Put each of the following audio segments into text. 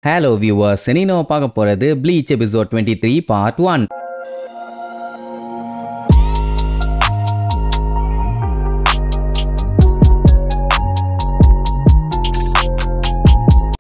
Hello viewers, இன்னைக்கு நம்ம பார்க்க போறது Bleach episode 23 part 1.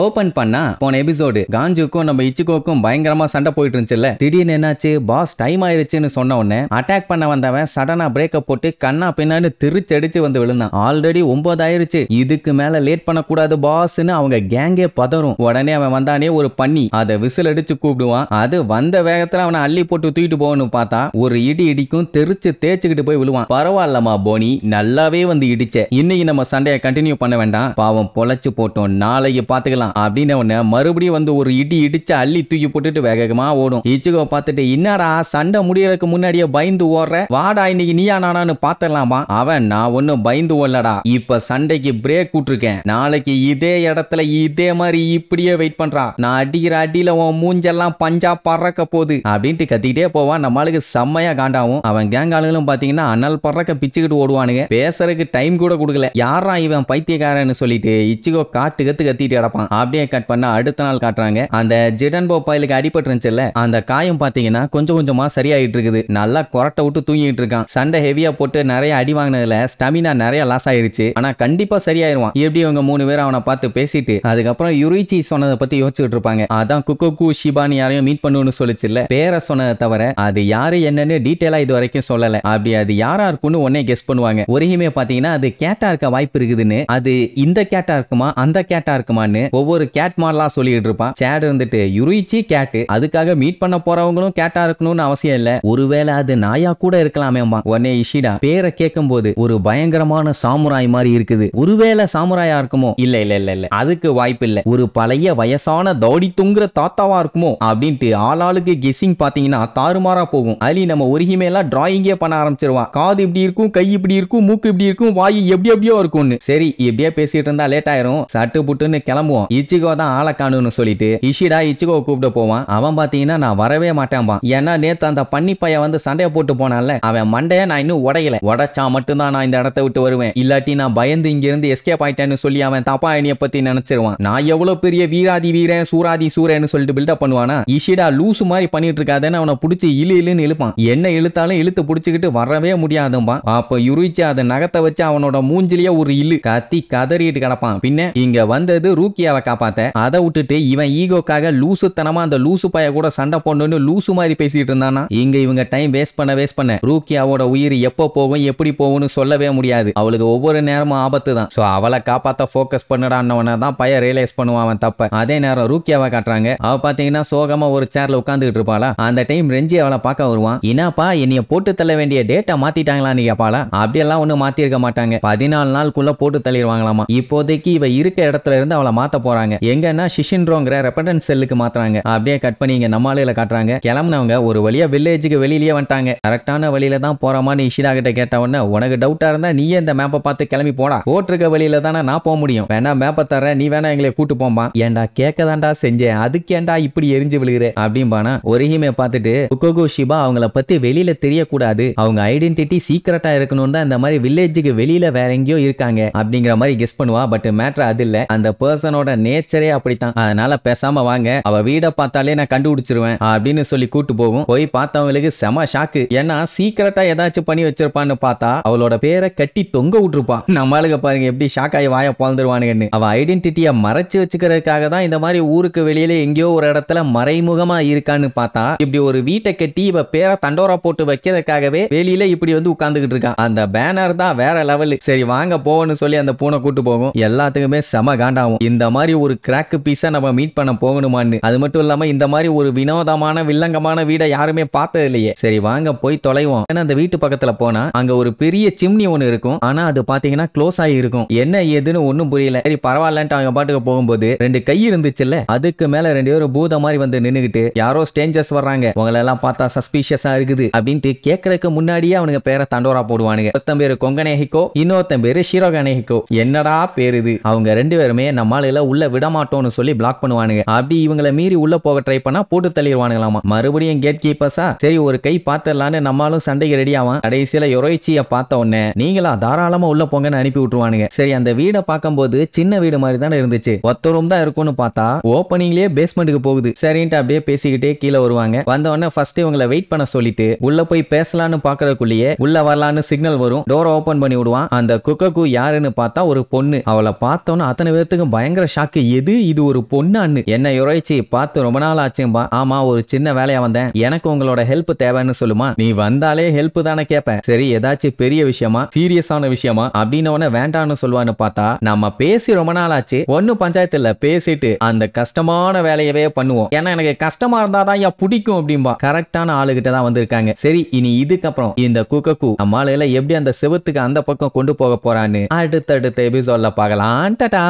ஓபன் பண்ணா போன எபிசோடு காஞ்சுக்கும் நம்ம இச்சிகோக்கும் பயங்கரமா சண்டை போயிட்டு இருந்துச்சுல்ல. திடீர்னு என்னாச்சு, பாஸ் டைம் ஆயிருச்சுன்னு சொன்ன உடனே அட்டாக் பண்ண வந்தவன் சடனா பிரேக்கப் போட்டு கண்ணா பின்னாடி திருச்சடிச்சு வந்து விழுந்தான். ஆல்ரெடி 9 ஆயிருச்சு, இதுக்கு மேல லேட் பண்ணக்கூடாது பாஸ்ன்னு அவங்க கேங்கே பதறும். உடனே அவன் வந்தானே ஒரு பண்ணி அதை விசில் அடிச்சு கூப்பிடுவான். அது வந்த வேகத்துல அவனை அள்ளி போட்டு தூக்கிட்டு போகணும்னு பார்த்தா ஒரு இடி இடிக்கும், தெரிச்சு தேய்ச்சிக்கிட்டு போய் விழுவான். பரவாயில்லமா போனி, நல்லாவே வந்து இடிச்ச, இன்னைக்கு நம்ம சண்டையை கண்டினியூ பண்ண வேண்டாம், பாவம் பொழைச்சு போட்டோம், நாளைக்கு பாத்துக்கலாம் அப்படின்னு மறுபடியும் வந்து ஒரு இடி இடிச்சு அள்ளி தூக்கி போட்டுட்டு வேகமா ஓடும். இச்சிகோ பார்த்துட்டு, என்னடா சண்டை முடியறதுக்கு முன்னாடியே பயந்து ஓடுற, வாடா இன்னைக்கு நீயா நானான்னு பாத்திரலாமா. அவன், நான் ஒன்னும் பயந்து ஓடலடா, இப்ப சண்டைக்கு பிரேக் விட்டுருக்கேன், நாளைக்கு இதே இடத்துல இதே மாதிரி இப்படியே வெயிட் பண்றா, நான் அடிக்கிற அடியில உன் மூஞ்செல்லாம் பஞ்சா பறக்க போகுது அப்படின்ட்டு கத்திக்கிட்டே போவான். நம்மளுக்கு செம்மையா காண்டாவும். அவன் கேங் ஆளுங்களும் பாத்தீங்கன்னா அனல் பறக்க பிச்சுக்கிட்டு ஓடுவானுங்க. பேசுறதுக்கு டைம் கூட கொடுக்கல. யாரா இவன் பைத்தியக்காரன்னு சொல்லிட்டு இச்சிகோ காட்டு கத்திட்டு கிடப்பான். அப்படியே கட் பண்ண அடுத்த நாள் காட்டுறாங்க. அந்த ஜிடன்போ பாயிலுக்கு அடிபட்டு இருந்துச்சுல்ல, அந்த காயம் பாத்தீங்கன்னா கொஞ்சம் கொஞ்சமா சரியாயிட்டு இருக்குது. நல்லா கொரட்டை விட்டு தூங்கிட்டு இருக்கான். சண்டை ஹெவியா போட்டு நிறைய அடி வாங்கினதுல ஸ்டாமினா நிறைய லாஸ் ஆயிருச்சு. ஆனா கண்டிப்பா சரியாயிருவான். எப்படி இவங்க 3 பேரும் அவனை பார்த்து பேசிட்டு அதுக்கப்புறம் யுரிச்சி சொன்னதை பத்தி யோசிச்சுட்டு இருப்பாங்க. அதான் குக்கோகு ஷிபான்னு யாரையும் மீட் பண்ணுன்னு சொல்லிச்சுல்ல, பேரை சொன்னதை தவிர அது யாரு என்னன்னு டீட்டெயிலா இது வரைக்கும் சொல்லல. அப்படி அது யாரா இருக்குன்னு உடனே கெஸ் பண்ணுவாங்க. ஒருமே பாத்தீங்கன்னா அது கேட்டா இருக்க வாய்ப்பு இருக்குதுன்னு, அது இந்த கேட்டா இருக்குமா அந்த கேட்டா இருக்குமான்னு ஒவ்வொரு கேட் மாடலாம் சொல்லிட்டு இருப்பான். சேட் இருந்துட்டு யுரிச்சி கேட்டு, அதுக்காக மீட் பண்ண போறவங்களும் கேட்டா இருக்கணும்னு அவசியம் இல்ல, ஒருவேளை அது நாயா கூட இருக்கலாமே. உடனே இஷிடா பேரை கேட்கும் போது ஒரு பயங்கரமான சாமுராய் மாதிரி இருக்குது, ஒருவேளை சாமுராயா இருக்குமோ, இல்ல இல்ல இல்ல இல்ல அதுக்கு வாய்ப்பு இல்ல, ஒரு பழைய வயசான தோடி தொங்குற தாத்தாவா இருக்குமோ அப்படின்ட்டு ஆளாளுக்கு கெஸ்ஸிங் பாத்தீங்கன்னா தாறுமாறா போகும். அலி நம்ம ஒருகிமே எல்லாம் டிராயிங்கே பண்ண ஆரம்பிச்சிருவான். காது இப்படி இருக்கும், கை இப்படி இருக்கும், மூக்கு இப்படி இருக்கும், வாய் எப்படி எப்படியோ இருக்கும்னு. சரி இப்படியே பேசிட்டு இருந்தா லேட் ஆயிரும், சட்டு புட்டுன்னு கிளம்புவோம். இச்சிகோ தான் ஆளை காணுன்னு சொல்லிட்டு இஷிடா இச்சிகோ கூப்பிட்டு போவான். அவன் பாத்தீங்கன்னா நான் வரவே மாட்டேன்பா, ஏன்னா நேத்து அந்த பண்ணி பையன் வந்து சண்டையை போட்டு போனான்ல, அவன் மண்டைய நான் இன்னும் உடையல, உடைச்சா மட்டும்தான் நான் இந்த இடத்தை விட்டு வருவேன், இல்லாட்டி நான் பயந்து இங்க இருந்து எஸ்கேப் ஆயிட்டேன்னு சொல்லி அவன் தப்பா என்னைய பத்தி நினைச்சிருவான். நான் எவ்வளவு பெரிய வீராதி வீரன் சூராதி சூரன்னு சொல்லிட்டு பில்டப் பண்ணுவானா. இஷிடா லூசு மாதிரி பண்ணிட்டு இருக்காதேன்னு அவனை பிடிச்சி இழுன்னு இழுப்பான். என்ன இழுத்தாலும் இழுத்து பிடிச்சிக்கிட்டு வரவே முடியாதும்பா. அப்ப யுரிச்சு அதை நகத்தை வச்சு அவனோட மூஞ்சிலேயே ஒரு இழு கத்தி கதறிட்டு கிடப்பான். பின்ன இங்க வந்தது ரூக்கியாவை காப்பாத்த, அதை விட்டுட்டு இவன் ஈகோக்காக லூசுத்தனமா அந்த லூசு பைய கூட சண்டை போடணும்னு லூசு மாதிரி பேசிட்டு இருந்தானா. இங்க இவங்க டைம் வேஸ்ட் பண்ண ரூக்கியாவோட உயிர் எப்போ போகும் எப்படி போகும்னு சொல்லவே முடியாது. அவளுக்கு ஒவ்வொரு நேரமும் ஆபத்து தான். சோ அவளை காப்பாத்த போக்கஸ் பண்ணடான்னு தான் பைய ரியலைஸ் பண்ணுவான் அவன் தப்ப. அதே நேரம் ரூக்கியாவை காட்டுறாங்க. அவ பாத்தீங்கன்னா சோகமா ஒரு சேர்ல உட்கார்ந்துட்டு இருப்பாளா. அந்த டைம் ரெஞ்சி அவளை பார்க்க வருவான். என்னப்பா என்னைய போட்டு தள்ள வேண்டிய டேட்டா மாத்திட்டாங்களான்னு கேப்பாளா. அப்படியெல்லாம் ஒண்ணு மாத்தி இருக்க மாட்டாங்க, 14 நாளுக்குள்ள போட்டு தள்ளிடுவாங்களாமா. இப்போதைக்கு இவ இருக்க இடத்துல இருந்து அவளை மாத்த போறாங்க. எங்கன்னா ஷிஷின்ரோங்கிற ரெபரன்ஸ் செல்லுக்கு மாத்துறாங்க. அப்படியே கட் பண்ணி இங்க நம்ம ஆளுகளை காட்டுறாங்க. கிளம்புனவங்க ஒரு வழியா வில்லேஜுக்கு வெளியிலேயே வந்துட்டாங்க. கரெக்டான வழியில தான் போறமான்னு இஷிடா கிட்ட கேட்ட உடனே, உனக்கு டவுட்டா இருந்தா நீயே இந்த மேப்பை பார்த்து கிளம்பி போடா, போட்டிருக்க வழியில தானே நான் போக முடியும், வேணா மேப்பை தர நீ வேணா எங்களை கூட்டு போம்பா. ஏண்டா கேட்கதாண்டா செஞ்சேன், அதுக்கேண்டா இப்படி எரிஞ்சு விழுகிற அப்படின்பானா. ஒருகிமே பார்த்துட்டு குக்கோகு ஷிபா அவங்கள பத்தி வெளியில தெரியக்கூடாது, அவங்க ஐடென்டிட்டி சீக்கிரட்டா இருக்கணும் தான் இந்த மாதிரி வில்லேஜுக்கு வெளியில வேற எங்கேயோ இருக்காங்க அப்படிங்கிற மாதிரி கெஸ் பண்ணுவா. பட் மேட்டர் அது இல்ல, அந்த பர்சனோட நேச்சரே அப்படித்தான், அதனால பேசாம வாங்க, அவ வீட பார்த்தாலே நான் கண்டுபிடிச்சிருவேன் அப்படின்னு சொல்லி கூட்டு போகும். போய் பார்த்தவங்களுக்கு செம ஷாக்கு. ஏன்னா சீக்கிரட்டா ஏதாச்சும் பண்ணி வச்சிருப்பான்னு பார்த்தா அவளோட பேரை கட்டி தொங்க விட்டுருப்பா. நம்மளுக்கு பாருங்க எப்படி ஷாக் ஆகி வாய பொழந்துருவானுங்கன்னு. அவ ஐடென்டிட்டியை மறைச்சு வச்சுக்கிறதுக்காக தான் இந்த மாதிரி ஊருக்கு வெளியில எங்கேயோ ஒரு இடத்துல மறைமுகமா இருக்கான்னு பார்த்தா இப்படி ஒரு வீட்டை கட்டி இவ பேரை தண்டோரா போட்டு வைக்கிறதுக்காகவே வெளியில இப்படி வந்து உட்கார்ந்துகிட்டு இருக்கான். அந்த பேனர் தான் வேற லெவல். சரி வாங்க போவோன்னு சொல்லி அந்த பூனை கூட்டு போகும். எல்லாத்துக்குமே செம காண்டாகும். இந்த மாதிரி ஒரு கிராக் பீஸா நம்ம மீட் பண்ண போகணுமான்னு. அது மட்டும் இல்லாம இந்த மாதிரி ஒரு வினோதமான வில்லங்கமான வீடை யாருமே பார்த்தது இல்லையே. சரி வாங்க போய் தொலைவோம். அந்த வீட்டு பக்கத்துல போனா அங்க ஒரு பெரிய சிம்னி ஒண்ணு இருக்கும். ஆனா அது பாத்தீங்கன்னா க்ளோஸ் ஆகி இருக்கும். என்ன ஏதுன்னு ஒண்ணும் புரியல. சரி பரவாயில்லன்ட்டு அவங்க பாட்டுக்கு போகும்போது 2 கை இருந்துச்சுல்ல, அதுக்கு மேல 2 பேரும் பூத மாதிரி வந்து நின்னுகிட்டு யாரோ ஸ்ட்ரேஞ்சர்ஸ் வர்றாங்க, உங்களை எல்லாம் பார்த்தா சஸ்பீஷியஸா இருக்குது அப்படின்ட்டு கேட்கறதுக்கு முன்னாடியே அவனுங்க பேரை தண்டோரா போடுவானுங்க. ஒருத்தன் பேரு கொங்கனே ஹிக்கோ, இன்னொருத்தன் பேரு ஷிரோகானே ஹிக்கோ. என்னடா பேரு இது. அவங்க 2 பேருமே நம்மளால உள்ள உள்ள விட மாட்டோம்னு சொல்லி பிளாக் பண்ணுவானுங்க. அப்படி இவங்களை மீறி உள்ள போக ட்ரை பண்ணா போட்டு தள்ளிடுவானுங்களாமா. மறுபடியும் கேட் கீப்பர்ஸா சரி ஒரு கை பாத்துடலான்னு நம்மளும் சண்டைக்கு ரெடி ஆவான். கடைசியில யொரோய்ச்சியை பார்த்த உடனே நீங்களா தாராளமா உள்ள போங்கன்னு அனுப்பி விட்டுருவானுங்க. சரி அந்த வீடை பார்க்கும்போது சின்ன வீடு மாதிரி தானே இருந்துச்சு. ஒத்த ரூம் தான் இருக்கும்னு பார்த்தா ஓப்பனிங்லயே பேஸ்மெண்ட்டுக்கு போகுது. சரின்ட்டு அப்படியே பேசிக்கிட்டே கீழே வருவாங்க. வந்த உடனே ஃபர்ஸ்ட் இவங்களை வெயிட் பண்ண சொல்லிட்டு உள்ள போய் பேசலான்னு பாக்குறதுக்குள்ளேயே உள்ள வரலான்னு சிக்னல் வரும். டோர் ஓபன் பண்ணி விடுவான். அந்த குக்ககு யாருன்னு பார்த்தா ஒரு பொண்ணு. அவளை பார்த்தோன்னு அத்தனை பேர்த்துக்கு பயங்கர ஷாக்கு. எது இது ஒரு பொண்ணான்னு. என்ன யொரோய்ச்சி பார்த்து ரொம்ப நாள் ஆச்சும்பா. ஆமா ஒரு சின்ன வேலையா வந்தேன், எனக்கு உங்களோட ஹெல்ப் தேவைன்னு சொல்லுமா. நீ வந்தாலே ஹெல்ப் தானே கேட்பேன். சரி ஏதாச்சும் பெரிய விஷயமா சீரியஸான விஷயமா அப்படின்னு உடனே வேண்டான்னு சொல்லுவான்னு பார்த்தா நம்ம பேசி ரொம்ப நாள் ஆச்சு, ஒன்னு பஞ்சாயத்து இல்ல பேசிட்டு அந்த கஷ்டமான வேலையவே பண்ணுவோம், ஏன்னா எனக்கு கஷ்டமா இருந்தாதான் பிடிக்கும் அப்படின்பா. கரெக்டான ஆளுகிட்ட தான் வந்திருக்காங்க. சரி இனி இதுக்கப்புறம் இந்த குக்ககு நம்மளால எப்படி அந்த செவத்துக்கு அந்த பக்கம் கொண்டு போக போறான்னு அடுத்தடுத்த எபிசோட்ல பார்க்கலாம். டாடா.